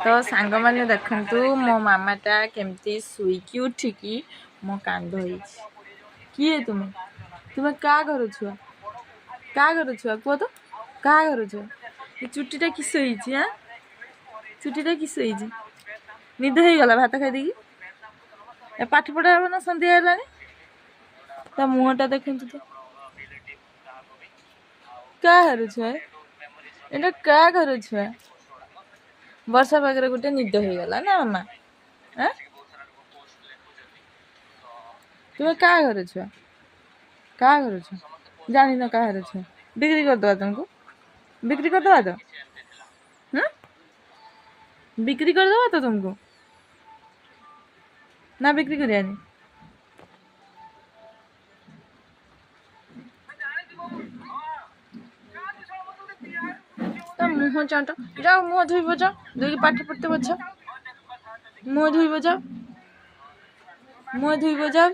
तो सांग मैंने देखु मो मामाटा केमती शुईकी उठिकी मो कांध हो किए तुम्हें तुम्हें क्या करो छुआ कह तो क्या करो ये चुट्टीटा किस हाँ चुट्टीटा किस निद हो गला भात खाई देखी पाठ पढ़ा ना सन्ध्या है मुहटा देखु तो क्या करो एटा क्या करो वर्षा पाखे गोटे निद हो गला ना मामा हाँ तुम्हें क्या करो क्या करो जानी न क्या करो बिक्री करदे तुमको बिक्री करदे तो बिक्री करदे तो तुमको ना बिक्री करियानी तो मुँह चाट जाओ मुँह धोब जाओ धोई पाठ पढ़ते बच मुँह धोब जाओ मुँह धोब जाओ